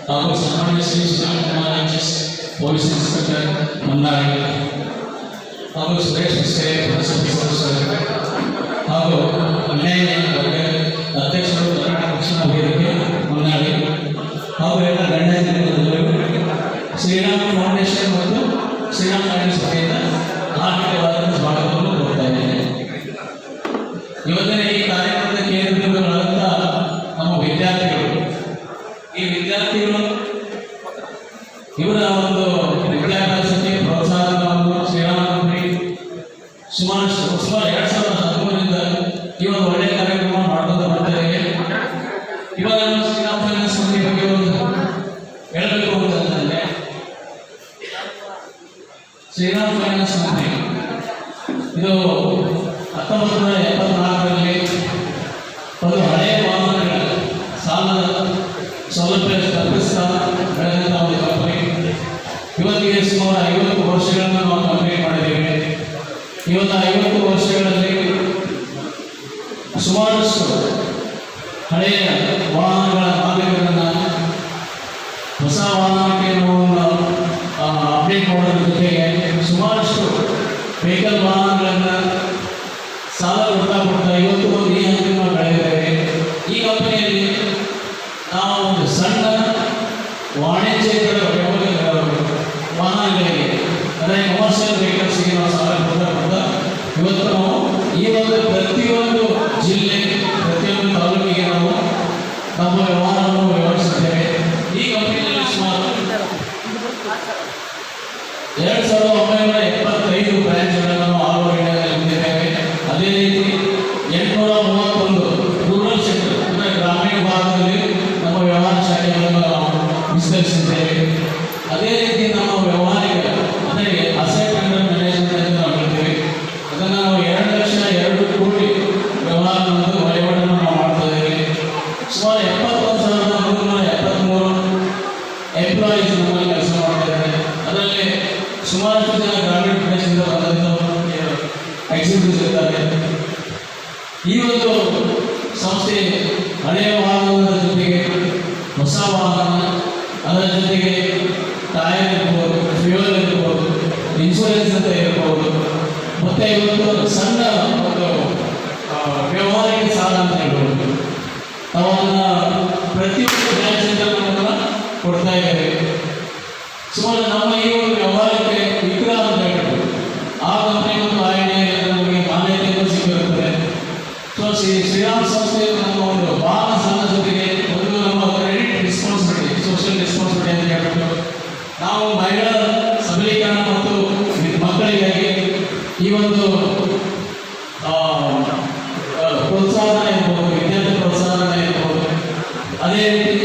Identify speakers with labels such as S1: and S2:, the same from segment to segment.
S1: ಹಾಗೂ ಸನ್ಮಾನ್ಯ Shri Shivakumar H police inspector Honnali ಹಾಗೂ ಸುರೇಶ್ ಎಸ್ಟೇ ಸರ್ ಹಾಗೂ ಅನ್ಯಾಯ ವರ್ಗ ಅಧ್ಯಕ್ಷರು ಕರ್ನಾಟಕ ರಕ್ಷಣಾ ವೇದಿಕೆ ಹೊನ್ನಾಳಿ ಹಾಗೂ ಎಲ್ಲ ಗಣ್ಯರು ಶ್ರೀರಾಮ್ ಫೌಂಡೇಶನ್ ಮತ್ತು ಶ್ರೀರಾಮ್ ಫೈನಾನ್ಸ್ ವತಿಯಿಂದ ಆರ್ಥಿಕವಾದ ಸ್ವಾಗತವನ್ನು ಕೊಡ್ತಾ ಇದ್ದೇನೆ. ಇವತ್ತಿನ ಈ ಕಾರ್ಯಕ್ರಮದ ಕೇಂದ್ರಬಿಂದುಗಳಾದಂಥ ನಮ್ಮ ವಿದ್ಯಾರ್ಥಿಗಳು, ಈ ವಿದ್ಯಾರ್ಥಿಗಳು ಇವರ ಒಂದು ವಿದ್ಯಾಭ್ಯಾಸಕ್ಕೆ ಪ್ರೋತ್ಸಾಹವನ್ನು ಶ್ರೀರಾಮಪುರಿ ಸುಮಾರು 2013ರಿಂದ ಈ ಒಂದು ಒಳ್ಳೆಯ ಕಾರ್ಯಕ್ರಮ ಮಾಡೋದು ಮಾಡ್ತಾರೆ. ಇವಾಗ ಶ್ರೀರಾಮ್ ಫೈನಾನ್ಸ್ ಬಗ್ಗೆ ಒಂದು ಹೇಳಬೇಕು ಅಂತಂದ್ರೆ, ಶ್ರೀರಾಮ್ ಫೈನಾನ್ಸ್ ಕಂಪನಿ ಇದು 1974ರಲ್ಲಿ ಒಂದು ಹಳೆಯ ವಾಹನಗಳ ಸಾಲದ ಸೌಲಭ್ಯ ಕಲ್ಪಿಸ್ತಾ ಬೆಳೆದಂಥ ಒಂದು ಕಂಪನಿ. ಇವತ್ತಿಗೆ ಸುಮಾರು 50 ವರ್ಷಗಳನ್ನು ನಾವು ಕಂಪ್ಲೀಟ್ ಮಾಡಿದ್ದೇವೆ. ಇವತ್ತು 50 ವರ್ಷಗಳಲ್ಲಿ ಸುಮಾರಷ್ಟು ಹಳೆಯ ವಾಹನಗಳ ಮಾಲೀಕರನ್ನು ಹೊಸ ವಾಹನಕ್ಕೆ ಅಪ್ಡೇಟ್ ಮಾಡೋದ್ರ ಜೊತೆಗೆ ಸುಮಾರಷ್ಟು ವೆಹಿಕಲ್ ವಾಹನಗಳನ್ನು ಸಾಲ ಕೊಡ್ತಾ ಇವತ್ತು ಈ ಹಂತಕ್ಕೆ ನಾವು ಬೆಳೆದಿದ್ದೇವೆ. ಈ ಕಂಪನಿಯಲ್ಲಿ ನಾವು ಒಂದು ಸಣ್ಣ ವಾಣಿಜ್ಯೇತರ ವಾಹನಗಳಿಗೆ ಅಂದರೆ ಕಮರ್ಷಿಯಲ್ ವೆಹಿಕಲ್ಸ್ಗೆ ನಾವು ಸಾಲ ಕೊಡ್ತಾ ಇವತ್ತು ನಾವು ಈ ಒಂದು ಪ್ರತಿಯೊಂದು ಜಿಲ್ಲೆ ಪ್ರತಿಯೊಂದು ತಾಲೂಕಿಗೆ ನಾವು ನಮ್ಮ ವ್ಯವಹಾರವನ್ನು ವ್ಯವಹರಿಸುತ್ತೇವೆ. ಈ ಕಂಪನಿಯಲ್ಲಿ ಸುಮಾರು 2975 ಬ್ರಾಂಚ್ಗಳನ್ನು ನಾವು ಆಲ್ ಓವರ್ ಇಂಡಿಯಾದಲ್ಲಿ ಹೊಂದಿದ್ದೇವೆ. ಅದೇ ರೀತಿ 831 ರೂರಲ್ ಸೆಕ್ಟರ್ ಅಂದರೆ ಗ್ರಾಮೀಣ ಭಾಗದಲ್ಲಿ ನಮ್ಮ ವ್ಯವಹಾರ ಶಾಖೆಗಳನ್ನು ನಾವು ವಿಸ್ತರಿಸಿದ್ದೇವೆ. ಅದೇ ರೀತಿ ನಮ್ಮ ವ್ಯವಹಾರಿಕ ಅಂದರೆ ಅಸೆಟ್ ಅಂಡರ್ ಮ್ಯಾನೇಜ್ಮೆಂಟ್ ಎಂದು ನಾವು ಹೇಳ್ತೇವೆ. ಅದನ್ನು ನಾವು 2,02 ಕೋಟಿ ವ್ಯವಹಾರವನ್ನು ವಹಿವಾಟನ್ನು ನಾವು ಮಾಡ್ತಾ ಇದ್ದೇವೆ. ಸುಮಾರು 71,373 ಎಂಪ್ಲಾಯೀಸ್ ನಮ್ಮಲ್ಲಿ ಕೆಲಸ ಮಾಡ್ತಾ ಇದ್ದಾರೆ. ಅದರಲ್ಲಿ ಸುಮಾರಷ್ಟು ಜನ ಗ್ರಾಮೀಣ ಪ್ರದೇಶದಿಂದ ಬಂದಂಥ ಎಕ್ಸಿಕ್ಯೂಟಿವ್ಸ್ ಇರ್ತಾರೆ. ಈ ಒಂದು ಸಂಸ್ಥೆ ಹಳೆಯ ವಾಹನದ ಜೊತೆಗೆ ಹೊಸ ವಾಹನ, ಅದರ ಜೊತೆಗೆ ಟೈರ್ ಇರ್ಬೋದು, ಫ್ಯೂಯಲ್ ಇರ್ಬೋದು, ಇನ್ಶೂರೆನ್ಸ್ ಅಂತ ಇರ್ಬೋದು, ಮತ್ತು ಇವತ್ತು ಸಣ್ಣ ಒಂದು ವ್ಯವಹಾರಿಕ ಸಾಲ ಅಂತ ಹೇಳ್ಬೋದು. ಅವನ್ನು ಪ್ರತಿಯೊಂದು ಬ್ರಾಂಚಿಂದ ಕೊಡ್ತಾ ಇದ್ದೇವೆ. ಸುಮಾರು ನಮ್ಮ ಈ ಒಂದು ವ್ಯವಹಾರಕ್ಕೆ ವಿಕ್ರಮ ಅಂತ ಹೇಳ್ಬೋದು. ಆ ಕಂಪನಿ ಮತ್ತು ನಮಗೆ ಮಾನ್ಯತೆಯನ್ನು ಸಿಕ್ಕಿರುತ್ತದೆ. ಸೊ ಶ್ರೀರಾಮ್ ಸಂಸ್ಥೆ ನಮ್ಮ ಒಂದು ವಾಹನ ಸಾಲ ಜೊತೆಗೆ ಒಂದು ನಮ್ಮ ಕ್ರೆಡಿಟ್ ರೆಸ್ಪಾನ್ಸಿಬಿಲಿಟಿ, ಸೋಷಿಯಲ್ ರೆಸ್ಪಾನ್ಸಿಬಿಲಿಟಿ ಅಂತ ಹೇಳ್ಬಿಟ್ಟು ನಾವು ಮಹಿಳಾ ಸಬಲೀಕರಣ ಮತ್ತು ಮಕ್ಕಳಿಗಾಗಿ ಈ ಒಂದು ಪ್ರೋತ್ಸಾಹನ ಇರ್ಬೋದು, ವಿದ್ಯಾರ್ಥಿ ಪ್ರೋತ್ಸಾಹನ ಇರ್ಬೋದು. ಅದೇ ರೀತಿ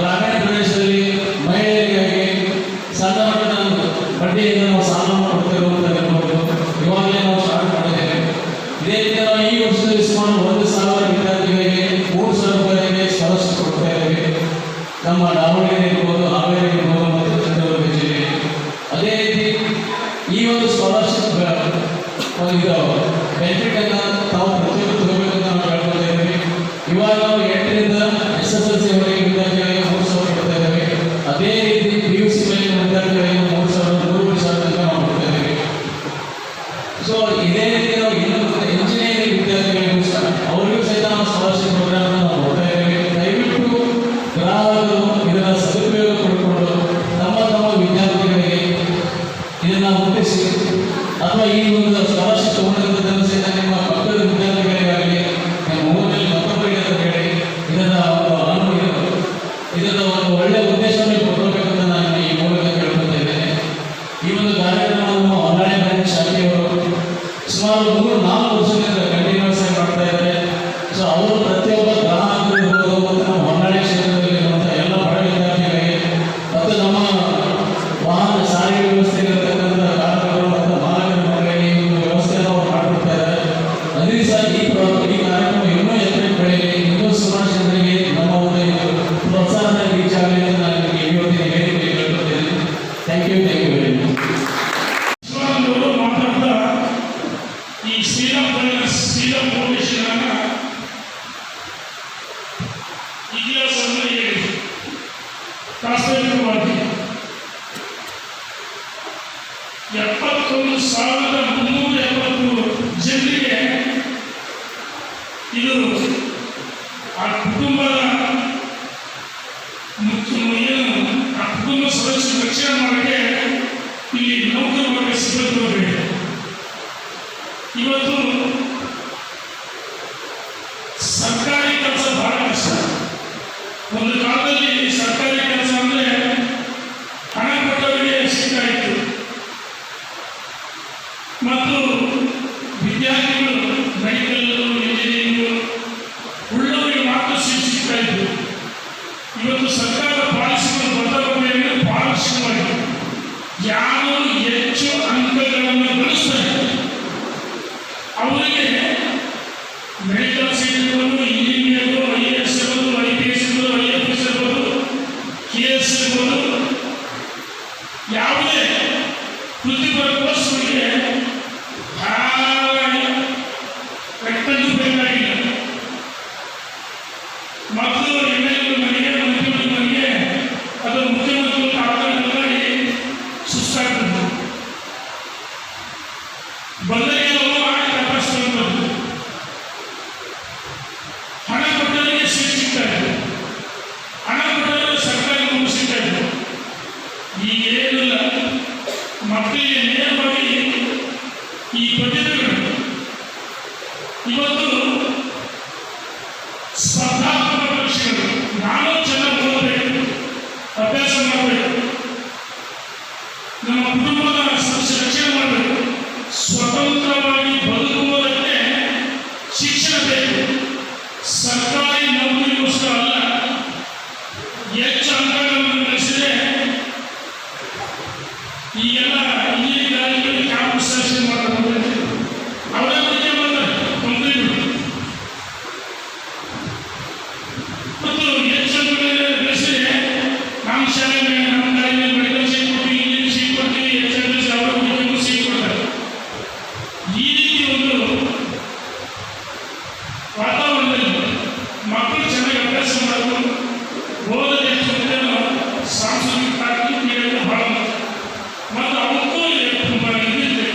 S1: ಗ್ರಾಮೀಣ ಪ್ರದೇಶದಲ್ಲಿ ಮಹಿಳೆಯರಿಗಾಗಿ ಸಣ್ಣ ಮಟ್ಟದ ಬಡ್ಡಿಯಿಂದ ನಾವು ಸಾಲವನ್ನು ಕೊಡ್ತಿರುವಂಥದ್ದು ಇವಾಗಲೇ ನಾವು ಸ್ಟಾರ್ಟ್ ಮಾಡಿದ್ದೇವೆ. ಇದೇ ರೀತಿ ನಾವು ಈ ವರ್ಷದಲ್ಲಿ ಸುಮಾರು 1,000 ವಿದ್ಯಾರ್ಥಿಗಳಿಗೆ 3,000 ರೂಪಾಯಿಗೆ ಸ್ಕಾಲರ್ಶಿಪ್ ಕೊಡ್ತಾ ಇದ್ದೇವೆ. ನಮ್ಮ ದಾವಣಗೆರೆ ಇರ್ಬೋದು, ಹಾವೇರಿ ಇರ್ಬೋದು ಮತ್ತು ಚಿತ್ರದುರ್ಗ ಜಿಲ್ಲೆ. ಅದೇ ರೀತಿ ಈ ಒಂದು ಸ್ಕಾಲರ್ಶಿಪ್ ಬೆನಿಫಿಟ್ ಅನ್ನು ತಾವು ಪ್ರತಿಯೊಂದು ತಗೋಬೇಕಂತ ನಾವು ಹೇಳ್ಕೊಳ್ತಾ ಇದ್ದೀವಿ. ಇವಾಗ ನಾವು 8ರಿಂದ SSLC ವರೆಗೆ ವಿದ್ಯಾರ್ಥಿಗಳಿಗೆ 3,000 ಕೊಡ್ತಾ ಇದ್ದೇವೆ. ಅದೇ ರೀತಿ PUC ವರೆಗಿನ ವಿದ್ಯಾರ್ಥಿಗಳಿಗೆ 3,000 ತನಕ ನಾವು ಕೊಡ್ತಾ ಇದ್ದೇವೆ. ಸೊ ಇದೇ ರೀತಿ ನಾವು ಇನ್ನೊಂದು ಇಂಜಿನಿಯರಿಂಗ್ ವಿದ್ಯಾರ್ಥಿಗಳಿಗೂ ಸಹ ಅವರಿಗೂ ಸಹಿತ ನಾವು ಸ್ಕಾಲರ್ಶಿಪ್ ಪ್ರೋಗ್ರಾಮ್ ನಾವು ಕೊಡ್ತಾ ಇದ್ದೇವೆ. ದಯವಿಟ್ಟು ಗ್ರಾಹಕರು ಇದರ ಸದುಪಯೋಗ ಪಡ್ಕೊಂಡು ತಮ್ಮ ವಿದ್ಯಾರ್ಥಿಗಳಿಗೆ ಇದನ್ನು ಮುಟ್ಟಿಸಿ, ಅಥವಾ ಈ ಒಂದು ಸ್ಕಾಲರ್ಶಿಪ್ ತಗೊಂಡಿರೋದನ್ನು ಸಹಿತ ನಿಮ್ಮ ಪಕ್ಕದ ವಿದ್ಯಾರ್ಥಿಗಳಿಗಾಗಲಿ ನಿಮ್ಮ ಊರಿನಲ್ಲಿ ಮತ್ತೊಬ್ಬರಿಗೆ ಅಂತ ಹೇಳಿ ಇದರ ಒಂದು ಒಳ್ಳೆಯ ಉದ್ದೇಶವನ್ನು ಕೊಡಬೇಕು
S2: ಪ್ರಾಸ್ತಾವಿಕವಾಗಿ 71,370 ಜನರಿಗೆ ಇದು ಆ ಕುಟುಂಬದ ಆ ಕುಟುಂಬ ಸದಸ್ಯರ ರಕ್ಷಣೆ ಮಾಡಕ್ಕೆ ಇಲ್ಲಿ ನೌಕರ ವರ್ಗ ಸಿಬ್ಬಂದಿ ಇವತ್ತು ಸರ್ಕಾರಿ ಕೆಲಸ ಬಹಳ ಕಷ್ಟ. ಒಂದು ಕಾಲದಲ್ಲಿ ಸರ್ಕಾರಿ ಕೆಲಸ ಅಂದ್ರೆ ಹಣ ಕೊಟ್ಟವರಿಗೆ ಸಿಗ್ತಾ ಇತ್ತು ಮತ್ತು ವಿದ್ಯಾರ್ಥಿಗಳು ಮೆಡಿಕಲ್ ಇಂಜಿನಿಯರಿಂಗ್ ಉಳ್ಳವರಿಗೆ ಮಾತ್ರ ಸಿಗ್ತಾ ಇತ್ತು. ಇವತ್ತು ಸರ್ಕಾರದ ಪಾಲಿಸಿಗಳು ಬದಲಾವಣೆಯನ್ನು ಬಹಳ ಶ್ರಮವಾಗಿದೆ. ಯಾರು ಹೆಚ್ಚು ಅಂಕಗಳನ್ನು ಗಳಿಸ್ತಾರೆ ಅವರಿಗೆ ಮೆಡಿಕಲ್ ಸೀಟ್ ಇರ್ಬೋದು, ಇಂಜಿನಿಯರ್, IAS ಇರ್ಬೋದು, IPS ಇರ್ಬೋದು, IFS ಇರ್ಬೋದು, KS ಇರ್ಬೋದು, ಯಾವುದೇ ವೃತ್ತಿಪರ ಕೋರ್ಸ್ಗಳಿಗೆ ರಕ್ತದ್ದು ಬೇಕಾಗಿಲ್ಲ. ಮತ್ತು MLA ಮನೆಗೆ ಮಂತ್ರಿಗಳ ಮನೆಗೆ ಅದು ಮುಖ್ಯಮಂತ್ರಿ ಆಧಾರವಾಗಿ ಸುಸ್ತಾಗ್ತದೆ. ಬಂದರೆ ತಪಾಸಣೆ ಹಣ ಕೊಟ್ಟವರಿಗೆ ಸೀಟ್ ಸಿಗ್ತಾ ಇದೆ, ಹಣ ಕೊಟ್ಟವರಿಗೆ ಸರ್ಕಾರಿ ನೌಕರಿ ಸಿಗ್ತಾ ಇದೆ. ಈಗ ಏನಿಲ್ಲ, ಮಕ್ಕಳಿಗೆ ನೇರವಾಗಿ ಈ ಪದ್ಧತಿಗಳು ಇವತ್ತು ಸ್ಪರ್ಧಾತ್ಮಕ ಪರೀಕ್ಷೆಗಳು ನಾನು ಚೆನ್ನಾಗಿ ಓದಬೇಕು, ಅಭ್ಯಾಸ ಮಾಡಬೇಕು, ನಮ್ಮ ಕುಟುಂಬದ ರಕ್ಷಣೆ ಮಾಡಬೇಕು, ಸ್ವತಂತ್ರವಾಗಿ ಬದುಕುವುದಕ್ಕೆ ಶಿಕ್ಷಣ ಬೇಕು. ಸರ್ಕಾರಿ ನೌಕರಿಗೋಸ್ಕರ ಅಲ್ಲ. ಹೆಚ್ಚು ಅಂಕಗಳನ್ನು ಗಳಿಸಿದರೆ ಈಗೆಲ್ಲ ಇಂಜಿನಿಯರಿಂಗ್ ಕ್ಯಾಂಪಸ್ ಸೆಲೆಕ್ಷನ್ ಮಾಡಬಹುದು, ಅವರೇ ಬಗ್ಗೆ ಬಂದರೆ ಕಂಪ್ನಿಗಳು ಮತ್ತು ಹೆಚ್ಚು ಅಂಕಗಳನ್ನು ಗಳಿಸಿದರೆ ನಮ್ಮ ಶಾಲೆ ನಮ್ಮ ಕಾಲೇಜಲ್ಲಿ ಮೆಡಿಕಲ್ ಸೀಟ್ ಕೊಡ್ತೀವಿ, ಇಂಜಿನಿಯರಿಂಗ್ ಸೀಟ್ ಕೊಡ್ತೀವಿ, HMS ಅವರ ಹುಡುಗರಿಗೂ ಸೀಟ್ ಕೊಡ್ತಾರೆ. ಈ ರೀತಿ ಒಂದು ವಾತಾವರಣದಲ್ಲಿ ಮಕ್ಕಳು ಚೆನ್ನಾಗಿ ಅಭ್ಯಾಸ ಮಾಡಬೇಕು. ಓದೋದು ಎಷ್ಟು ಮುಖ್ಯನೋ ಸಾಂಸ್ಕೃತಿಕ ಕಾರ್ಯಕ್ರಮ ಕ್ರೀಡೆಗಳು ಬಹಳ ಮುಖ್ಯ. ಮತ್ತು ಅವಕ್ಕೂ ಇದಿದೆ.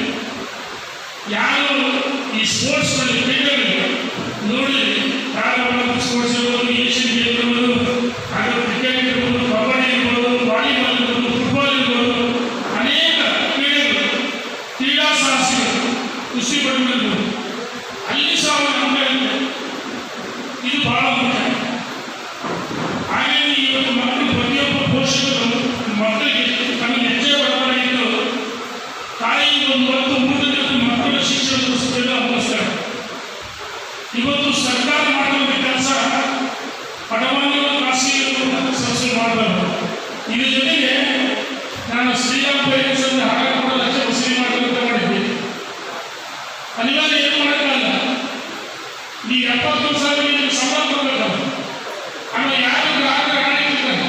S2: ಯಾರು ಈ ಸ್ಪೋರ್ಟ್ಸ್ನಲ್ಲಿ ಕ್ರೀಡೆಗಳಿಗೆ ನೋಡಿ ಸ್ಪೋರ್ಟ್ಸ್ ಇರ್ಬೋದು, ಏಷ್ಯನ್ ಗೇಮ್ ಇರ್ಬೋದು, ಅದು ಕ್ರಿಕೆಟ್ ಇರ್ಬೋದು, ಕಬಡ್ಡಿ ಇರ್ಬೋದು, ವಾಲಿಬಾಲ್ ಇರ್ಬೋದು, ಫುಟ್ಬಾಲ್ ಇರ್ಬೋದು, ಅನೇಕ ಕ್ರೀಡೆಗಳು, ಕ್ರೀಡಾ ಸಾಹಸಿಗಳು, ಕುಸ್ತಿ ಪಟುಗಳು ಅಲ್ಲಿ ಸಹ ಅಂಕ ಇದೆ. ಇದು ಬಹಳ ಮುಖ್ಯ. ಹಾಗಾಗಿ ಇವತ್ತು ಮಕ್ಕಳು ಪ್ರತಿಯೊಬ್ಬ ಪೋಷಕರು ಮಕ್ಕಳಿಗೆ ತಮಗೆ ಹೆಚ್ಚೇ ಬಡವರ ಇದ್ದು ತಾಯಿ ಒಂದು ಹೊತ್ತು ಊಟದ ಮಕ್ಕಳ ಶಿಕ್ಷಣ ಪುಸ್ತಕ ಅಭ್ಯಸ್ತಾರೆ. ಇವತ್ತು ಸರ್ಕಾರ ಮಾಡುವ ಕೆಲಸ ಬಡವನಿಗಳು ಖಾಸಗಿ ಸಂಸ್ಥೆ ಮಾಡಬಾರದು. ಇದ್ರ ಜೊತೆಗೆ ನಾನು ಶ್ರೀರಾಮ್ ಫೈನಾನ್ಸ್ ಅಂತ ಹಣ ಕೂಡ ಲಕ್ಷ ವಸೂಲಿ ಮಾಡಬೇಕಂತ ಮಾಡಿದ್ದೆ. ಅನಿವಾರ್ಯ ಏನು ಮಾಡೋಕ್ಕಾಗಲ್ಲ. ಈ 71,000 ಸಂಬಳ ಕೊಡಬೇಕು. ಆಮೇಲೆ ಯಾರು ಗ್ರಾಹಕರ ಹಣ ಇಟ್ಟಿರ್ತಾರೆ,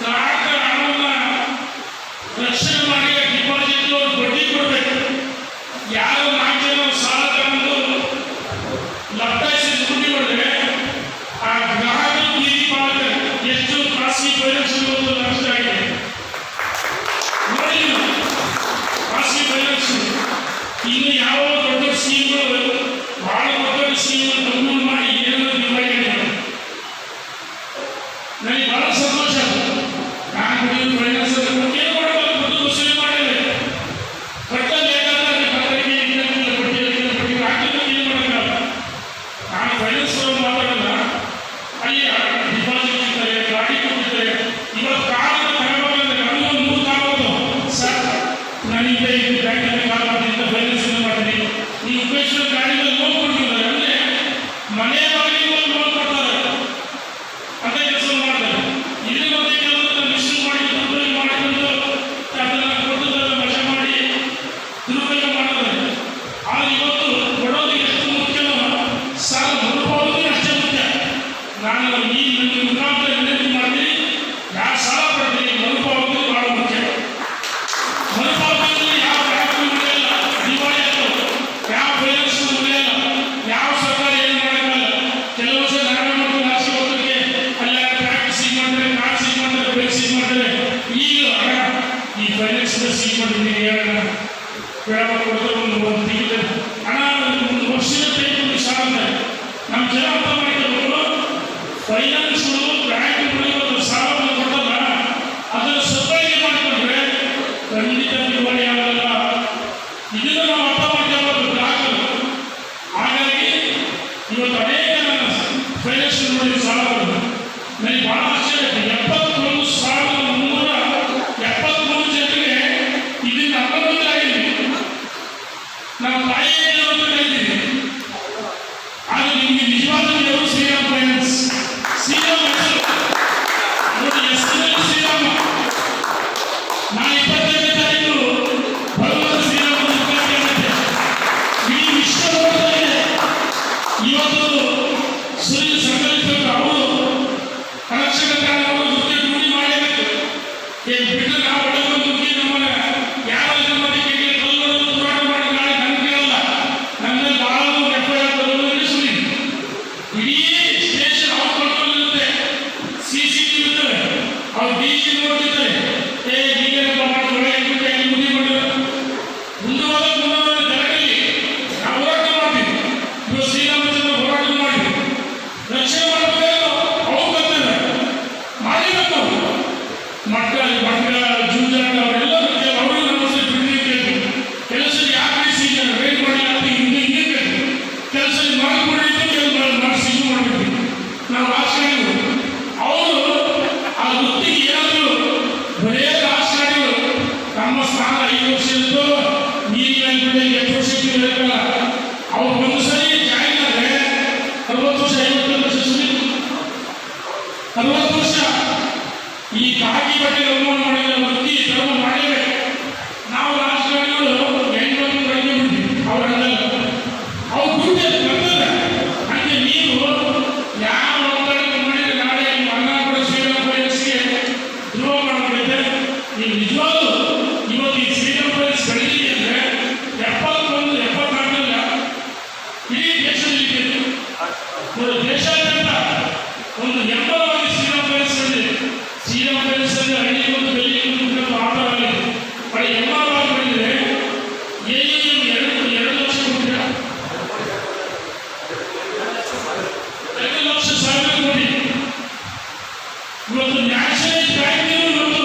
S2: ಗ್ರಾಹಕರ ಹಣವನ್ನು ರಕ್ಷಣೆ ಮಾಡಿ ಡಿಪಾಸಿಟ್ ಬಡ್ಡಿ ಕೊಡಬೇಕು. ಯಾರು 4 ಜನ ಸಾಲ ತಗೊಂಡು ಲಪ್ಟಾಯಿಸಿ ದುಡ್ಡು ಕೊಟ್ಟರೆ ಆ ಗ್ರಾಹಕರು ಬೀದಿ ಪಾಲಕ ಎಷ್ಟು ಖಾಸಗಿ ಫೈನಾನ್ಸ್ ನಷ್ಟ ಆಗಿದೆ ನೋಡಿ. ಖಾಸಗಿ ಫೈನಾನ್ಸ್ ಇನ್ನು ಯಾವ ದೊಡ್ಡ ಸ್ಕೀಮ್ಗಳು ಬಹಳ ದೊಡ್ಡ ಸ್ಕೀಮ್ ಡೌನ್ಲೋಡ್ ಮಾಡಿ ಏನೋ ಡಿವೈಡ್ ನನಗೆ ಬಹಳ ಸಂತೋಷ. ನಾನು ಫೈನಾನ್ಸ್ ಏನು ಮಾಡಬೇಕು, ದುಡ್ಡು ವಸೂಲಿ ಮಾಡಿದೆ ಕಟ್ಟಬೇಕಾದ್ರೆ ಕಟ್ಟರಿಗೆ ಪಟ್ಟಿ ಹಾಕಿದ್ರೆ ಏನು ಮಾಡೋಕ್ಕಾಗಲ್ಲ. ನಾನು ಫೈನಾನ್ಸ್ ಮಾತಾಡಲ್ಲ, ಅಲ್ಲಿ ಡಿಪಾಸಿಟ್ ಇರ್ತಾರೆ, ಗಾಡಿ ಕೊಟ್ಟಿರ್ತಾರೆ. ಇವತ್ತು ಕಾರು ತಗೋಬೇಕಂದ್ರೆ ನನಗೆ 3 ಕಾರು ಸರ್, ನನಗೆ ಬ್ಯಾಂಕಿನಲ್ಲಿ ಕಾಲ್ ಮಾಡಿದ್ದ ಫೈನಾನ್ಸ್ ಮಾಡ್ತೀನಿ, ನೀವು ಉಪಯೋಗಿಸಿದ ಗಾಡಿ ಮೇಲೆ ಲೋನ್ ಕೊಡ್ತಿದ್ದಾರೆ ಅಂದರೆ ಮನೆ ಬಾಗಿಲಿಗೆ ಲೋನ್ ಕೊಡ್ತಾರೆ ಅಂತ ಕೆಲಸ ಮಾಡ್ತಾರೆ. ಇಲ್ಲಿ ಮತ್ತೆ ಕೆಲವರು ಮಿಸ್ಯೂಸ್ ಮಾಡಿ ದುರುಪಯೋಗ ಮಾಡಿಕೊಂಡು ಅದನ್ನು ಕೊಟ್ಟದನ್ನು ವಶ ಮಾಡಿ ದುರುಪಯೋಗ ಮಾಡ್ತಾರೆ. ಆದರೆ ಇವತ್ತು ಕೊಡೋದು ಎಷ್ಟು ಮುಖ್ಯನೋ ಸಾಲ ಮರುಪಾವತಿ ಅಷ್ಟೇ ಮುಖ್ಯ. ನಾನು ಈ ಮುಖಾಂತರ ವಿನಂತಿ ಮಾಡ್ತೀನಿ, ಯಾರು ಸಾಲ ಪಡ್ತೀನಿ ಮರುಪಾವತಿ ಬಹಳ ಮುಖ್ಯ. ಮರುಪಾವತಿಯಲ್ಲಿ ಯಾವ ಬ್ಯಾಂಕು ಉಳಿಯಲ್ಲ, ದಿವಾಳಿ ಆಗೋದು, ಯಾವ ಫೈನಾನ್ಸ್ ಉಳಿಯಲ್ಲ, ಯಾವ ಸರ್ಕಾರ ಏನು ಮಾಡೋಕ್ಕಲ್ಲ. ಕೆಲವು ವರ್ಷ ನಾವೇ ಮತ್ತು ರಾಷ್ಟ್ರೀಯ ಒತ್ತಡಕ್ಕೆ ಅಲ್ಲಿ ನಾವೆಲ್ಲ ಅರ್ಥ ಮಾಡ್ಕೋಬೇಕು. ಫೈನಾನ್ಸ್ಗಳು ಬ್ಯಾಂಕ್ಗಳು ಇವತ್ತು ಸಾಲವನ್ನು ಕೊಟ್ಟಲ್ಲ, ಅದನ್ನು ಸದ್ಬಳಕೆ ಮಾಡಿಕೊಂಡ್ರೆ ಖಂಡಿತ ನಿರ್ವಹಣೆ ಆಗಲ್ಲ. ಇದನ್ನು ನಾವು ಅರ್ಥ ಮಾಡ್ಕೋಬೇಕು ಗ್ರಾಹಕರು. ಹಾಗಾಗಿ ಇವತ್ತು ಅನೇಕ ಫೈನಾನ್ಸ್ ನೋಡಿ ಸಾಲಗಳು ನನಗೆ ಬಹಳ ಆಶ್ಚರ್ಯ ಆಯ್ತು. 71,373 ಜನರಿಗೆ ಇದನ್ನು ಅನುಮತಿ ಆಗಿದೆ. ನಾವು ತಾಯಿ ಅಂತ ಹೇಳ್ತೀವಿ, ಆದರೆ ನಿಮಗೆ ನಿಜವಾದ ದೇವರು ಶ್ರೀರಾಮ್ ಫೈನಾನ್ಸ್. ಶ್ರೀರಾಮ್ ಹೆಸರು ನೋಡಿ, ಹೆಸರಲ್ಲಿ ಶ್ರೀರಾಮ. ನಾನು 25ನೇ ತಾರೀಕು ಭಗವಂತ ಶ್ರೀರಾಮ ಉದ್ಘಾಟನೆ ಮಾಡಿದ್ದೆ. ಇಡೀ ವಿಶ್ವದಲ್ಲಿ ಇವತ್ತು ಸುರಿದು ಸಂಕಲ್ಪಿಸಿದ ಅವರು ಕನಕ್ಷಣ ಅವರು ಜೊತೆ ನುಡಿ ಮಾಡಬೇಕು. ಬಿಟ್ಟು ನಾವು ಒಳಗೆ ನುಗ್ಗಿ ನಮ್ಮನ್ನ ಯಾವ ನಮ್ಮಲ್ಲಿ ಕಲ್ಲನ್ನು ಹೋರಾಟ ಮಾಡಿ ನಾಳೆ ನನ್ನ ಕೇಳಲ್ಲ, ನನ್ನಲ್ಲಿ ಬಹಳ ಎಫ್ಐಆರ್ ಬರುವುದರಲ್ಲಿ ಸುರಿ. ಇಡೀ ಸ್ಟೇಷನ್ ಅವ್ರ ಕಂಟ್ರೋಲ್ ಇರುತ್ತೆ, CCTV ಇರ್ತವೆ, ಅವ್ರು DC ನೋಡ್ತಿರ್ತಾರೆ. ಹೀಗೇನಪ್ಪ ಮಾಡಿ ಒಳಗೆ ಬಿಟ್ಟು ಅಲ್ಲಿ ನುಡಿ ಮಾಡಿದ್ರು ಮುಂದುವರೆದ ಜನರಲ್ಲಿ ನಾವು ಹೋರಾಟ ಮಾಡ್ತೀವಿ. ಇವಾಗ ಶ್ರೀರಾಮಚಂದ್ರ ಹೋರಾಟ ಮಾಡಿ ರಕ್ಷಣೆ ಮಾಡಬೇಕು, ಅವು ಬರ್ತಾರೆ ಮಾಡಿಬೇಕು. ಮಕ್ಕಳ ಜೂಜಾಟ ಅವರೆಲ್ಲರೂ ಅವರಿಗೆ ನಮಸ್ತೆ ಬಿಡಲಿಕ್ಕೆ ಕೆಲಸ ಯಾಕೆ ಸೀಜನ್ ವೇಟ್ ಮಾಡಿ ಅಂತ ಹಿಂಗೆ ಬೇಕು. ಕೆಲಸ ಮಾಡಿಕೊಂಡಿದ್ದು ಮಾಡಿಸಿ ಇದು ಮಾಡಬೇಕು. ನಾವು ರಾಜಕಾರಣಿಗಳು ಅವರು ಆ ವೃತ್ತಿಗೆ ಏನಾದರೂ ಬರೇ ರಾಜಕಾರಣಿಗಳು ನಮ್ಮ ಸ್ಥಾನ 5 ವರ್ಷ ಇದ್ದು ನೀರಿನ 8 ವರ್ಷ ಇರಬೇಕಲ್ಲ. ಅವ್ರು ಒಂದು ಸರಿ ಜಾಯಿನ್ ಆದರೆ 60 ವರ್ಷ 50 ವರ್ಷ ಸುರಿ 60 ವರ್ಷ ಈ ಕಾಗಿ ಬಟ್ಟೆ ಅವಮಾನ ಮಾಡಿದ ವೃತ್ತಿ ಧರ್ಮ ಮಾಡಲೇಬೇಕು. ನಾವು ರಾಜಕಾರಣಿಗಳು ಹೆಣ್ಮಕ್ಳು ಕಡಿಮೆ ಬಿಡ್ತೀವಿ, ಅವರಲ್ಲ ಅವ್ರು ದುಡ್ಡು ಬರ್ತದೆ. ಹಂಗೆ ನೀವು ಯಾವ ಒತ್ತಡಕ್ಕೆ ಮಾಡಿದ್ರೆ ನಾಳೆ ಅನ್ನ ಕೂಡ ಶ್ರೀರಾಮ್ ಫೈನಾನ್ಸ್ಗೆ ದ್ರೋಹ ಮಾಡಬೇಕೈತೆ. ನೀವು ನಿಜವಾಗ್ಲೂ ಇವತ್ತು ಈ ಶ್ರೀರಾಮ್ ಫೈನಾನ್ಸ್ ಬೆಳೀಲಿ ಅಂದರೆ 74 ಇಡೀ ದೇಶದಲ್ಲಿ ದೇಶಾದ್ಯಂತ ಒಂದು ಹೆಮ್ಮರವಾಗಿ ಶ್ರೀರಾಮ್ ಫೈನಾನ್ಸ್ ಬಂದಿದೆ. ಶ್ರೀರಾಮ್ ಫೈನಾನ್ಸ್ ಅಂದರೆ ಹಳ್ಳಿ ಒಂದು ಬೆಳ್ಳಿ ಒಂದು ಆಟವಾಗಿದೆ, ಬಹಳ ಹೆಮ್ಮರವಾಗಿ ಬಂದಿದೆ. AUM 2 ಲಕ್ಷ ಕೊಟ್ಟಿದೆ, 2 ಲಕ್ಷ ಸಾವಿರ ಕೋಟಿ. ಇವತ್ತು ನ್ಯಾಷನಲೈಸ್ ಬ್ಯಾಂಕಿನ ಇವತ್ತು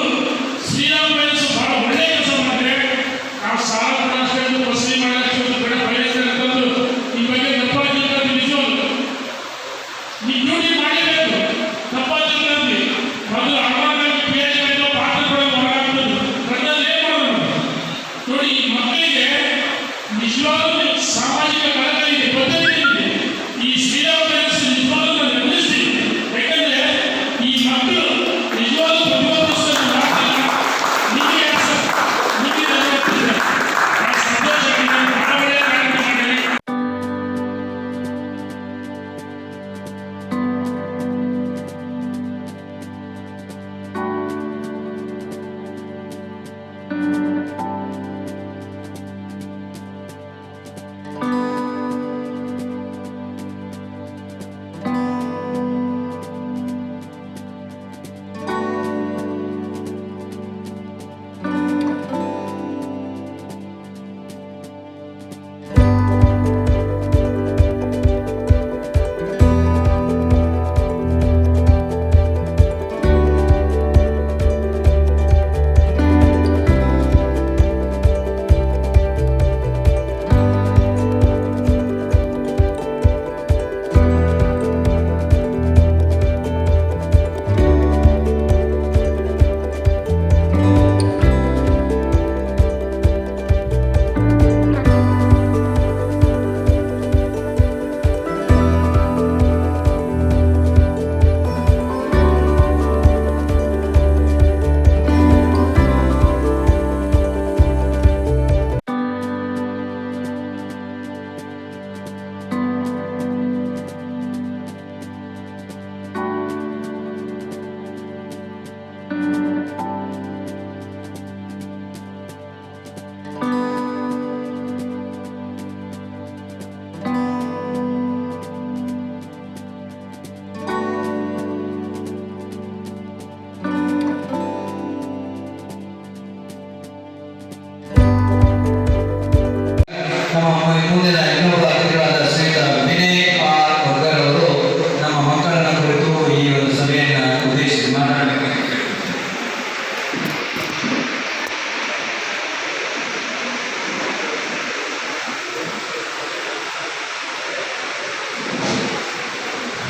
S2: ಶ್ರೀರಾಮ್ ಫೈನಾನ್ಸ್ ಬಹಳ ಒಳ್ಳೆಯ ಕೆಲಸ ಮಾಡಿದ್ರೆ ನಾವು ಸಾಲ ಕೊಡೋಷ್ಟು ವಸೂಲಿ ಮಾಡೋಷ್ಟು ಕಡೆ ಫೈನಾನ್ಸ್ ಅಂತಂದು ಈ ಬಗ್ಗೆ ತಪ್ಪಾಗಿ ನಿಜವಾಗ್ಲು ನೀವು ಡ್ಯೂಟಿ ಮಾಡಲೇಬೇಕು. ತಪ್ಪಾಗಿ ಮೊದಲು ಅಡಮಾನಾಗಿ PhD ಪಾಠ ಕೂಡ ಹೊರಗಾಗ್ತದೆ. ಕಣ್ಣಲ್ಲಿ ಏನು ಮಾಡೋದು ನೋಡಿ. ಈ ಮಕ್ಕಳಿಗೆ ನಿಜವಾಗ್ಲೂ ಸಾಮಾಜಿಕ ಕಳಕಳಿ ಇದೆ, ಬದ್ಧತೆ ಇದೆ. ಈ ಶ್ರೀರಾಮ್ ಫೈನಾನ್ಸ್ ನಿಜವಾಗ್ಲೂ ನಾನು ಗಮನಿಸ್ತೀನಿ. ಯಾಕಂದ್ರೆ ಈ ಮಕ್ಕಳು ನಿಜವಾಗ್ಲೂ ಪ್ರತಿಭಟಿಸ್ತಾರೆ. ನಿಮಗೆ ಸಂತೋಷ ಆಗಿದೆ. ಬಹಳ ಒಳ್ಳೆಯ ಕಾರ್ಯಕ್ರಮ ಮಾಡಿರಿ.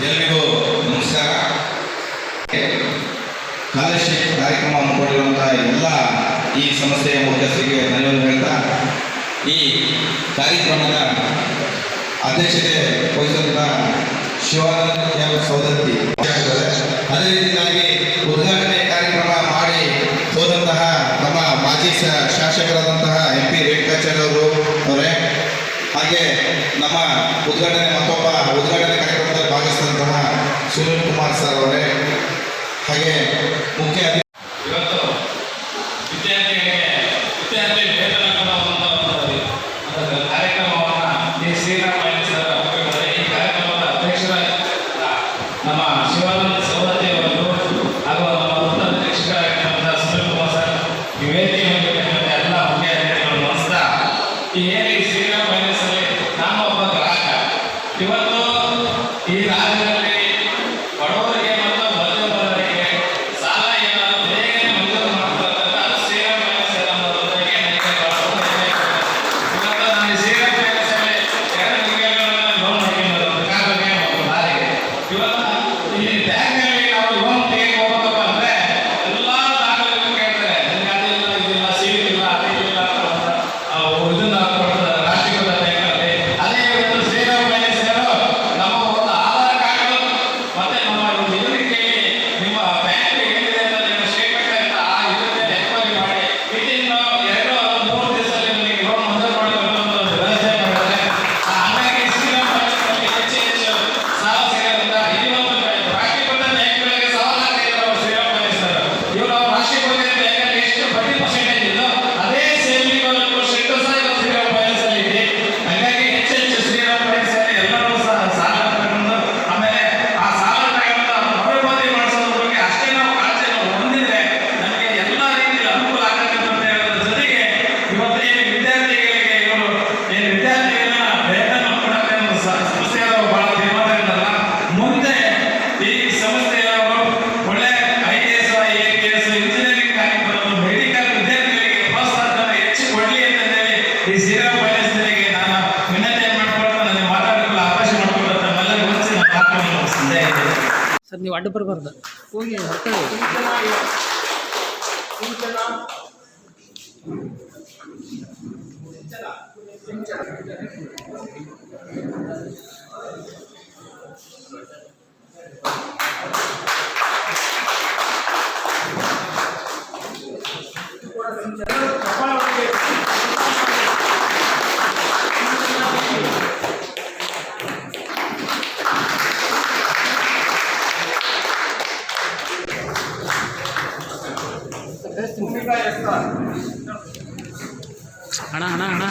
S3: ಎಲ್ಲರಿಗೂ ನಮಸ್ಕಾರ. ಸ್ಕಾಲರ್ಶಿಪ್ ಕಾರ್ಯಕ್ರಮ ಹಮ್ಮಿಕೊಂಡಿರುವಂತಹ ಎಲ್ಲ ಈ ಸಂಸ್ಥೆಯ ಮುಖ್ಯಸ್ಥರಿಗೆ ಧನ್ಯವಾದ ಹೇಳ್ತಾ, ಈ ಕಾರ್ಯಕ್ರಮದ ಅಧ್ಯಕ್ಷತೆ ವಹಿಸಿದಂಥ ಶಿವಾನಂದ ಸೌದತ್ತಿ ಆಗ್ತದೆ. ಅದೇ ರೀತಿಯಾಗಿ ಉದ್ಘಾಟನೆ ಕಾರ್ಯಕ್ರಮ ಮಾಡಿ ಹೋದಂತಹ ನಮ್ಮ ಮಾಜಿ ಶಾಸಕರಾದಂತಹ MP ರೇಣುಕಾಚಾರ್ಯ ಅವರೇ, ಹಾಗೆ ನಮ್ಮ ಮತ್ತೊಬ್ಬ ಉದ್ಘಾಟನೆ ಕಾರ್ಯಕ್ರಮದಲ್ಲಿ ಭಾಗವಹಿಸಿದಂತಹ ಸುನೀಲ್ ಕುಮಾರ್ ಸರ್ ಅವರೇ, ಹಾಗೆ ಮುಖ್ಯ
S1: ಇವತ್ತು ವಿದ್ಯಾರ್ಥಿ ವೇತನ ಕಾರ್ಯಕ್ರಮವನ್ನು ಈ ಶ್ರೀರಾಮ್ ಸರ್ ಈ ಕಾರ್ಯಕ್ರಮದ ಅಧ್ಯಕ್ಷರಾದ ನಮ್ಮ ಶಿವಾನಂದ ಸೌದತ್ತಿ ಅವರು ಹಾಗೂ ನಮ್ಮ ಉನ್ನತ ಶಿಕ್ಷಕರಾಗಿರ್ತಕ್ಕಂಥ ಸುನೀಲ್ ಕುಮಾರ್ ಸರ್, ಈ ವೇದಿಕೆಯ ಎಲ್ಲ ಮುಖ್ಯ ಅತಿಥಿಗಳು ನಮಸ್ಕಾರ. ಈ ಏನು ಈ ಶ್ರೀರಾಮ್ ಅಲ್ಲಿ ನಾನು ಒಬ್ಬ ಗ್ರಾಹಕ. ಇವತ್ತು ಈ ರಾಜ್ಯದಲ್ಲಿ ಬಡವರಿಗೆ ಮತ್ತು ಮಧ್ಯಮವರ್ಗರಿಗೆ ಸಾಲ ಏನಾದರೂ ಬೇಗನೆ ಮಂಜೂರು ಮಾಡ್ತಕ್ಕಂಥ ಶ್ರೀರಾಮ್ ಅನ್ನೋದಕ್ಕೆ ನನಗೆ ಇವತ್ತು ನಾನು ಈ ಶ್ರೀರಾಮ್ ಎರಡು ತಿಂಗಳ ಲೋನ್ ಹಾಕಿರೋದು ಕಾರಣಕ್ಕೆ ಒಂದು ದಾರಿಗೆ. ಇವತ್ತು ಇಲ್ಲಿ ಬ್ಯಾಂಕ್ನಲ್ಲಿ ನಾವು ಲೋನ್ ತೆಗೆದುಕೋಬೇಕಪ್ಪ ಅಂದ್ರೆ ಎಲ್ಲ ದಾಖಲೆಗಳನ್ನು ಕೇಳ್ತಾರೆ. ನಿಮ್ಗೆ ಅದಿಲ್ಲ, ಇದಿಲ್ಲ, ಸಿವಿಲ್ ಇಲ್ಲ, ಅದಿಲ್ಲ ಇದನ್ನ ಕೊಡ್ತಾರೆ ರಾಷ್ಟ್ರೀಕೃತ ಬ್ಯಾಂಕಲ್ಲಿ. ಅದೇ ಇವತ್ತು ಶ್ರೀರಾಮ್ ನಮ್ಮ ಒಂದು ಆಧಾರ್ ಕಾರ್ಡ್ ಮತ್ತೆ ನಮ್ಮ ಒಂದು ಯೂನಿಟ್ನಲ್ಲಿ ನಿಮ್ಮ ಬ್ಯಾಂಕ್ ಏನಿದೆ ಅಂತ ನಿಮ್ಮ ಸ್ಟೇಟ್ಮೆಂಟ್ ಅಂತ ಆ ಯೂನಿಟ್ ಎನ್ಕ್ವೈರಿ ಮಾಡಿ ವಿತಿನ್ 2-3 ದಿವಸದಲ್ಲಿ ನಿಮಗೆ ಲೋನ್ ಮಂಜೂರು ಮಾಡಬೇಕು ಅಂತ ಒಂದು ವ್ಯವಸ್ಥೆ ಮಾಡಿದ್ದಾರೆ. ಹಾಗಾಗಿ ಶ್ರೀರಾಮ್ ಹೆಚ್ಚು ಸಾಲ ಸಿಗೋದ್ರಿಂದ ಇವತ್ತು ರಾಷ್ಟ್ರೀಕೃತ ಬ್ಯಾಂಕ್ಗಳಿಗೆ ಸವಾಲಾಗಿದ್ದಾರೆ ಶ್ರೀರಾಮ್ ಇವರು ರಾಷ್ಟ್ರೀಕೃತ ಬ್ಯಾಂಕಲ್ಲಿ ಎಷ್ಟು ಬಡ್ಡಿ ಪರ್ಸೆಂಟೇಜ್ ಇದ್ದು ಅದೇ ಸೇವಿಂಗ್ ಶ್ರೀರಾಮ್ ಫೈನಾನ್ಸ್ ಇದೆ. ಹಾಗಾಗಿ ಹೆಚ್ಚು ಶ್ರೀರಾಮ್ ಫೈನಾನ್ಸ್ ಎಲ್ಲರೂ ಸಾಲ ತಗೊಂಡು ಆಮೇಲೆ ಆ ಸಾಲ ತಗೊಂಡು ಮರುಪಾವತಿ ಮಾಡಿಸೋದ್ರ ಬಗ್ಗೆ ಅಷ್ಟೇ ನಾವು ಕಾಳಜಿಯನ್ನು ಹೊಂದಿದ್ರೆ ನಮಗೆ ಎಲ್ಲ ರೀತಿಯಲ್ಲಿ ಅನುಕೂಲ ಆಗತ್ತೆ ಅಂತ ಹೇಳೋದ್ರ ಜೊತೆಗೆ ಇವತ್ತು ಏನು ವಿದ್ಯಾರ್ಥಿಗಳಿಗೆ ಇವರು ಏನು ವಿದ್ಯಾರ್ಥಿಗಳನ್ನ ವೇತನ ಕೊಡಕ್ಕೆ ಒಂದು ಸಂಸ್ಥೆಯವರು ಬಹಳ ತೀರ್ಮಾನಗಳಿಂದಲ್ಲ, ಮುಂದೆ ಈ ಸಂಸ್ಥೆಯವರು ಒಳ್ಳೆ IAS, IAS, ಇಂಜಿನಿಯರಿಂಗ್ ಕಾರ್ಯಕ್ರಮ, ಮೆಡಿಕಲ್ ವಿದ್ಯಾರ್ಥಿಗಳಿಗೆ ಪ್ರೋತ್ಸಾಹ ಹೆಚ್ಚು ಕೊಡಲಿ ಅಂತ ಹೇಳಿ ಈ ಶ್ರೀರಾಮ್ ಫೈನಾನ್ಸ್ಗೆ ನಾನು ವಿನಂತಿ ಮಾಡಿಕೊಂಡು ನನಗೆ ಮಾತಾಡಲು ಅವಕಾಶ ಮಾಡಿಕೊಂಡು ತಮ್ಮೆಲ್ಲರಿಗೂ ನಾನು ಮಾತನ್ನು ಮುಗಿಸಿದ್ದೆ.
S4: ಸರ್ ನೀವು ಅಡ್ಡ ಬರಬಾರ್ದು, ಹೋಗಿ ಹೊರಕಡೆ. ಅಣ್ಣ ಅಣ್ಣ ಅಣ್ಣ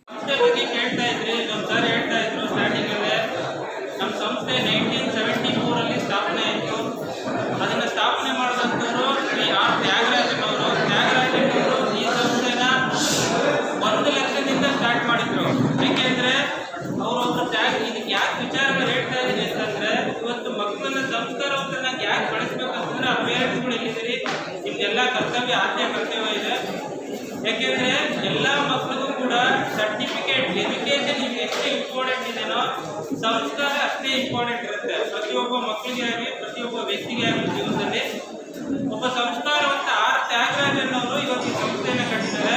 S5: ಸಂಸ್ಥೆ ಬಗ್ಗೆ ಕೇಳ್ತಾ ಇದ್ರಿ, ನಮ್ಮ ಸರ್ ಹೇಳ್ತಾ ಇದ್ರು ಸ್ಟಾರ್ಟಿಂಗ್ ಅಲ್ಲೇ ನಮ್ಮ ಸಂಸ್ಥೆ 1974 ಸ್ಥಾಪನೆ ಆಯಿತು. ಅದನ್ನು ಸ್ಥಾಪನೆ ಮಾಡಿದಂಥವರು ಶ್ರೀ ಆರ್ ತ್ಯಾಗರಾಜನವರು. ತ್ಯಾಗರಾಜನವರು ಈ ಸಂಸ್ಥೆನ 1 ಲಕ್ಷದಿಂದ ಸ್ಟಾರ್ಟ್ ಮಾಡಿದ್ರು. ಯಾಕೆಂದರೆ ಅವರೊಬ್ಬರು ಇದಕ್ಕೆ ಯಾಕೆ ವಿಚಾರಗಳು ಹೇಳ್ತಾ ಇದ್ದೀನಿ ಅಂತಂದರೆ, ಇವತ್ತು ಮಕ್ಕಳನ್ನ ಸಂಸ್ಕಾರವಂತನಾಗಿ ಯಾಕೆ ಬೆಳೆಸ್ಬೇಕಂತಂದ್ರೆ ಆ ಪೇರೆಂಟ್ಸ್ಗಳು ಎಲ್ಲಿದ್ದೀರಿ, ನಿಮ್ದೆಲ್ಲ ಕರ್ತವ್ಯ, ಆದ್ಯ ಕರ್ತವ್ಯ ಇದೆ. ಯಾಕೆಂದರೆ ಎಲ್ಲ ಮಕ್ಕಳಿಗೂ ಕೂಡ ಸರ್ಟಿಫಿಕೇಟ್, ಎಜುಕೇಷನ್ ಎಷ್ಟು ಇಂಪಾರ್ಟೆಂಟ್ ಇದೆಯೋ ಸಂಸ್ಕಾರ ಅಷ್ಟೇ ಇಂಪಾರ್ಟೆಂಟ್ ಇರುತ್ತೆ. ಪ್ರತಿಯೊಬ್ಬ ಮಕ್ಕಳಿಗೆ ಆಗಲಿ ಪ್ರತಿಯೊಬ್ಬ ವ್ಯಕ್ತಿಗೆ ಆಗಲಿ ಜೀವನದಲ್ಲಿ ಒಬ್ಬ ಸಂಸ್ಕಾರವಂತ ಆರ್ ತ್ಯಾಗರಾಜನವರು ಇವತ್ತು ಈ ಸಂಸ್ಥೆಯನ್ನು ಕಟ್ಟಿದ್ದಾರೆ.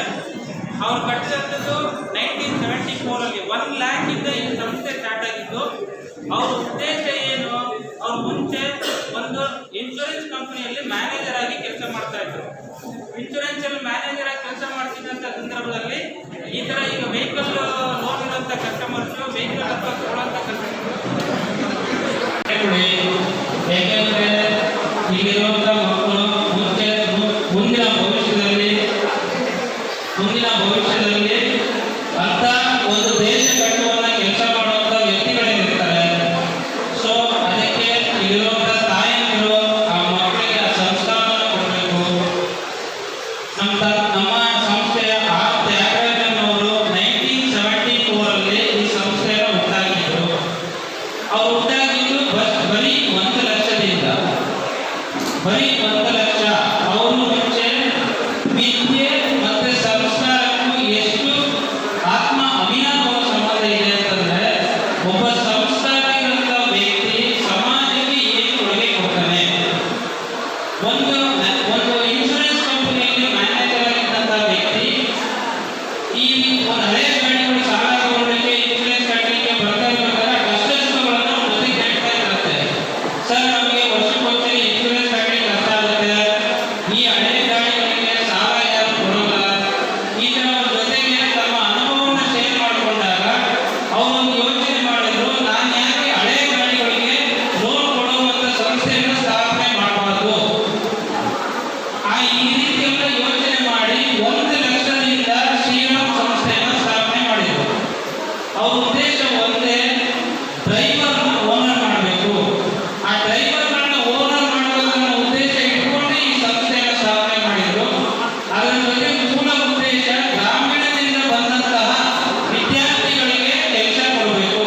S5: ಅವ್ರು ಕಟ್ಟಿದಂಥದ್ದು 1974 1 ಲ್ಯಾಕಿಂದ ಈ ಸಂಸ್ಥೆ ಸ್ಟಾರ್ಟ್ ಆಗಿದ್ದು. ಅವ್ರ ಉದ್ದೇಶ ಏನು, ಅವ್ರು ಮುಂಚೆ ಒಂದು ಇನ್ಶೂರೆನ್ಸ್ ಕಂಪನಿಯಲ್ಲಿ ಮ್ಯಾನೇಜರ್ ಆಗಿ ಕೆಲಸ ಮಾಡ್ತಾ ಇದ್ರು. ಇನ್ಶೂರೆನ್ಸ್ ಅಲ್ಲಿ ಮ್ಯಾನೇಜರ್ ಆಗಿ ಕೆಲಸ ಮಾಡ್ತಿದ್ದಂಥ ಸಂದರ್ಭದಲ್ಲಿ ಈ ಥರ ಈಗ ವೆಹಿಕಲ್ ಲೋನ್ ಇರೋಂಥ ಕಸ್ಟಮರ್ಸು ವೆಹಿಕಲ್ ಅಥವಾ ಕೊಡೋಂಥ
S1: ಕೊಡಿ. ಯಾಕೆಂದ್ರೆ ಇಲ್ಲಿರುವಂಥ ಮಕ್ಕಳು ಮುಂದಿನ ಭವಿಷ್ಯದಲ್ಲಿ ಅಂತ ಒಂದು ದೇಶ ಕಟ್ಟುವಂತ ಕೆಲಸ ಮಾಡುವಂತ ವ್ಯಕ್ತಿಗಳಿರ್ತಾರೆ. ಸೊ ಅದಕ್ಕೆ ಇಲ್ಲಿರುವಂಥ ತಾಯಂದಿರು ಆ ಮಕ್ಕಳಿಗೆ ಆ ಸಂಸ್ಕಾರವನ್ನು ಕೊಡಬೇಕು. ನಮ್ಮ ಸಂಸ್ಥೆಯ ಆರ್ ತ್ಯಾಗರಾಜನ್ ಅವರು 1974 ಈ ಸಂಸ್ಥೆಯನ್ನು ಹುಟ್ಟಾಕಿದ್ರು. ಅವ್ರು ಹುಟ್ಟಾಗಿದ್ದು ಬರೀ 1 ಲಕ್ಷದಿಂದ, ಬರೀ 1 ಲಕ್ಷ. ಅವರು ಮುಂಚೆ ವಿದ್ಯೆ ಮತ್ತೆ ಸಂಸ್ಕಾರಕ್ಕೂ ಎಷ್ಟು ಆತ್ಮ ಅವಿನಾಭಾವ ಸಂಬಂಧ ಇದೆ ಅಂತಂದ್ರೆ, ಒಬ್ಬ ಸಂಸ್ಕಾರವಂತ ವ್ಯಕ್ತಿ ಸಮಾಜಕ್ಕೆ ಏನು ಕೊಡುಗೆ ಕೊಡ್ತಾನೆ. ಒಂದು ಇನ್ಶೂರೆನ್ಸ್ ಕಂಪನಿಯಲ್ಲಿ ಮ್ಯಾನೇಜರ್ ಆಗಿದ್ದಂಥ ವ್ಯಕ್ತಿ ಈ ಒಂದು ಹಳೆಯ ಗಾಡಿಗಳು ಸಾಲ ತಗೊಳ್ಳಲಿಕ್ಕೆ ಇನ್ಶೂರೆನ್ಸ್ ಕಟ್ಟಲಿಕ್ಕೆ ಬರ್ಬೇಕಾದ್ರೆ ಕಷ್ಟ ಸುಖಗಳನ್ನು ಜೊತೆಗೆ ಹೇಳ್ತಾ ಇರುತ್ತೆ. ಸರ್, ನಮಗೆ ವರ್ಷಕ್ಕೊಂದ್ಸರಿ ಇನ್ಶೂರೆನ್ಸ್ ಕಟ್ಟಲಿಕ್ಕೆ ಕಷ್ಟ ಆಗುತ್ತೆ, ಈ ಹಳೆಯ ಗಾಡಿಗಳಿಗೆ ಸಾಲ ಯಾರು ಕೊಡೋಲ್ಲ. ಈ ಥರ ಅವ್ರ ಜೊತೆಗೆ ತಮ್ಮ ಅನುಭವವನ್ನು ಶೇರ್ ಮಾಡಿಕೊಂಡಾಗ ಅವರೊಂದು ಯೋಚನೆ ಮಾಡಿದ್ರು, ನಾನು ಯಾಕೆ ಹಳೆಯ ಗಾಡಿಗಳಿಗೆ ಲೋನ್ ಕೊಡುವಂಥ ಸಂಸ್ಥೆಯನ್ನು ಸ್ಥಾಪನೆ ಮಾಡಬಾರ್ದು. ಈ ರೀತಿಯೆಲ್ಲ ಯೋಚನೆ ಮಾಡಿ 1 ಲಕ್ಷದಿಂದ ಶ್ರೀರಾಮ್ ಸಂಸ್ಥೆಯನ್ನು ಸ್ಥಾಪನೆ ಮಾಡಿದರು. ಅವ್ರ ಉದ್ದೇಶ ಒಂದೇ, ಡ್ರೈವರ್ನ ಓನರ್ ಮಾಡಬೇಕು. ಆ ಡ್ರೈವರ್ಗಳನ್ನ ಓನರ್ ಮಾಡಬೇಕನ್ನೋ ಉದ್ದೇಶ ಇಟ್ಕೊಂಡು ಈ ಸಂಸ್ಥೆಯನ್ನು ಸ್ಥಾಪನೆ ಮಾಡಿದರು. ಅದರ ಜೊತೆ ಮೂಲ ಉದ್ದೇಶ ಗ್ರಾಮೀಣದಿಂದ ಬಂದಂತಹ ವಿದ್ಯಾರ್ಥಿಗಳಿಗೆ ಕೆಲಸ ಕೊಡಬೇಕು.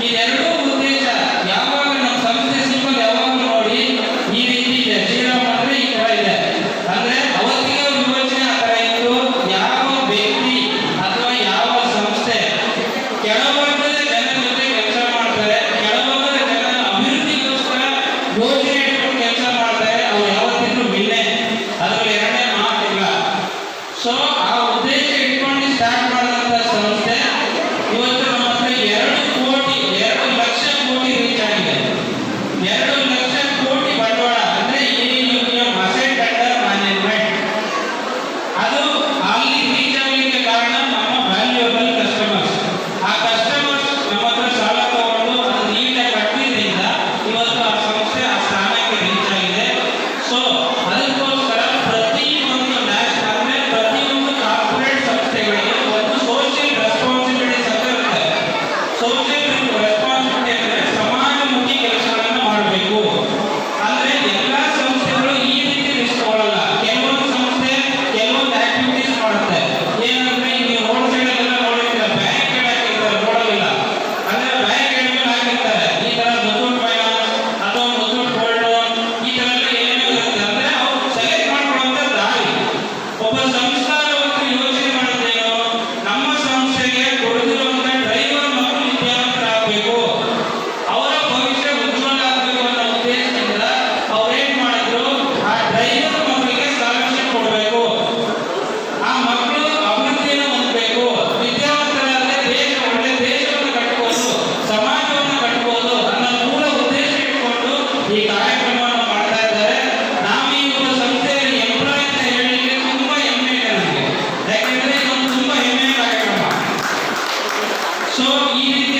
S1: ಇದೆರಡೂ ಉದ್ದೇಶ. ಯಾವಾಗ ನಮ್ಮ ಸಂಸ್ಥೆ ಸಿಂಪಲ್ ಯಾವಾಗ ನೋಡಿ ಈ ರೀತಿ ಇದೆ, ಶ್ರೀರಾಮ್ ಅಂದ್ರೆ ಈ ತರ ಇದೆ ಅಂದ್ರೆ ಅವತ್ತಿಗೆ ಯೋಚನೆ ಆ ತರ ಇತ್ತು. ಯಾವ ವ್ಯಕ್ತಿ ಅಥವಾ ಯಾವ ಸಂಸ್ಥೆ ಕೆಳವರ್ಗದ ಜನರ ಜೊತೆ ಕೆಲಸ ಮಾಡ್ತಾರೆ, ಕೆಳವರ್ಗದ ಜನರ ಅಭಿವೃದ್ಧಿಗೋಸ್ಕರ ಯೋಜನೆ ಇಟ್ಕೊಂಡು ಕೆಲಸ ಮಾಡ್ತಾರೆ, ಅವ್ರು ಯಾವತ್ತಿಗೂ ವಿನ್ನೆ, ಅದ್ರಲ್ಲಿ ಎರಡನೇ ಮಾತಿಲ್ಲ. ಸೊ ಆ ಉದ್ದೇಶ ಇಟ್ಕೊಂಡು ಸ್ಟಾರ್ಟ್ ಮಾಡಿದಂಥ ಸಂಸ್ಥೆ ಇವತ್ತು ನಮ್ಮ ಹತ್ರ 2 ಲಕ್ಷ ಕೋಟಿ ರೀಚ್ ಆಗಿದೆ. 2 ಲಕ್ಷ ಕೋಟಿ ಬಂಡವಾಳ ಅಂದ್ರೆ ಅಸೆಟ್ ಅಂಡರ್ ಮ್ಯಾನೇಜ್ಮೆಂಟ್. ಅದು ಅಲ್ಲಿ ರೀಚ್ ಆಗಲಿಕ್ಕೆ ಕಾರಣ ನಮ್ಮ ವ್ಯಾಲ್ಯೂಯಬಲ್ ಕಸ್ಟಮರ್ಸ್. ಆ ಕಸ್ಟಮರ್ಸ್ ನಮ್ಮ ಹತ್ರ ಸಾಲ ತಗೊಂಡು ಅದು ನೀಟಾಗಿ ಕಟ್ಟಿದ್ರಿಂದ ಇವತ್ತು ಆ ಸಂಸ್ಥೆ ಆ ಸ್ಥಾನಕ್ಕೆ ರೀಚ್ ಆಗಿದೆ. ಸೊ ಅದಕ್ಕೋಸ್ಕರ ಪ್ರತಿಯೊಂದು ನ್ಯಾಷನಲ್ ಅಂದ್ರೆ ಪ್ರತಿಯೊಂದು ಕಾರ್ಪೊರೇಟ್ ಸಂಸ್ಥೆಗಳಿಗೆ ಒಂದು ಸೋಷಿಯಲ್ ರೆಸ್ಪಾನ್ಸಿಬಿಲಿಟೀಸ್ ಅಂತ ಇರುತ್ತೆ. ಸೋಷಿಯಲ್ ರೆಸ್ಪಾನ್ಸಿಬಿಲಿಟಿ ಅಂದ್ರೆ ಸಮಾಜಮುಖಿ ಕೆಲಸಗಳನ್ನು ಮಾಡಬೇಕು. ಅಂದ್ರೆ ಎಲ್ಲಾ ಸಂಸ್ಥೆಗಳು ಈ ರೀತಿ ರಿಸ್ಕ್ ತಗೊಳ್ಳಲ್ಲ. ಕೆಲವೊಂದು ಸಂಸ್ಥೆ ಕೆಲವೊಂದು ಆಕ್ಟಿವಿಟೀಸ್ ಮಾಡುತ್ತೆ. ಏನಂದ್ರೆ ನೀವು ರೋಡ್ ಸೈಡ್ ಎಲ್ಲ ನೋಡಿರ್ತೀರ, ಬ್ಯಾಂಕ್ ಹಾಕಿರ್ತಾರೆ, ನೋಡೋದಿಲ್ಲ ಅಂದ್ರೆ ಬ್ಯಾಂಕ್ ಮೇಲೆ ಹಾಕಿರ್ತಾರೆ. ಈ ತರ ಮುತ್ತೂಟ್ ಫೈನಾನ್ಸ್ ಅಥವಾ ಮುತ್ತೂಟ್ ಗೋಲ್ಡ್ ಲೋನ್ ಈ ತರ ಎಲ್ಲ ಏನೇನೋ ಇರುತ್ತೆ. ಅಂದ್ರೆ ಅವ್ರು ಸೆಲೆಕ್ಟ್ ಮಾಡ್ಕೊಳ್ಳುವಂತ ದಾರಿ. ಒಬ್ಬ ಸಂಸ್ಥಾನವಂತ ಯೋಚನೆ ಮಾಡಿದ್ದೇನೋ, ನಮ್ಮ ಸಂಸ್ಥೆಗೆ ಕೊಡುತ್ತಿರುವಂತ ಡ್ರೈವರ್ ಮಕ್ಕಳು ವಿದ್ಯಾವಂತರಾಗಬೇಕು, ಅವರ ಭವಿಷ್ಯ ಉಜ್ವಲ ಆಗಬೇಕು ಅನ್ನೋ ಉದ್ದೇಶದಿಂದ ಅವ್ರೇನ್ ಮಾಡಿದ್ರು, ಆ ಡ್ರೈವರ್ ಮಕ್ಕಳಿಗೆ ಸ್ಕಾಲರ್ಶಿಪ್ ಕೊಡಬೇಕು. ಆ ಮಕ್ಕಳು ಅಭಿವೃದ್ಧಿಯನ್ನು ಹೊಂದಬೇಕು. ವಿದ್ಯಾವಂತರಾದರೆ ಒಳ್ಳೆ ದೇಶವನ್ನು ಕಟ್ಟಬಹುದು, ಸಮಾಜವನ್ನು ಕಟ್ಟಬಹುದು ಅನ್ನೋ ಮೂಲ ಉದ್ದೇಶ ಇಟ್ಕೊಂಡು ಈ ಕಾರ್ಯಕ್ರಮವನ್ನು ಮಾಡ್ತಾ ಇದ್ದಾರೆ. ನಾವು ಈ ಒಂದು ಸಂಸ್ಥೆಯ ಎಂಪ್ಲಾಯ್ ಅಂತ ಹೇಳಲಿಕ್ಕೆ ತುಂಬಾ ಹೆಮ್ಮೆ ಇದೆ ನನಗೆ. ಯಾಕೆಂದ್ರೆ ಇದೊಂದು ತುಂಬಾ ಹೆಮ್ಮೆಯ ಕಾರ್ಯಕ್ರಮ. ಸೊ ಈ ರೀತಿ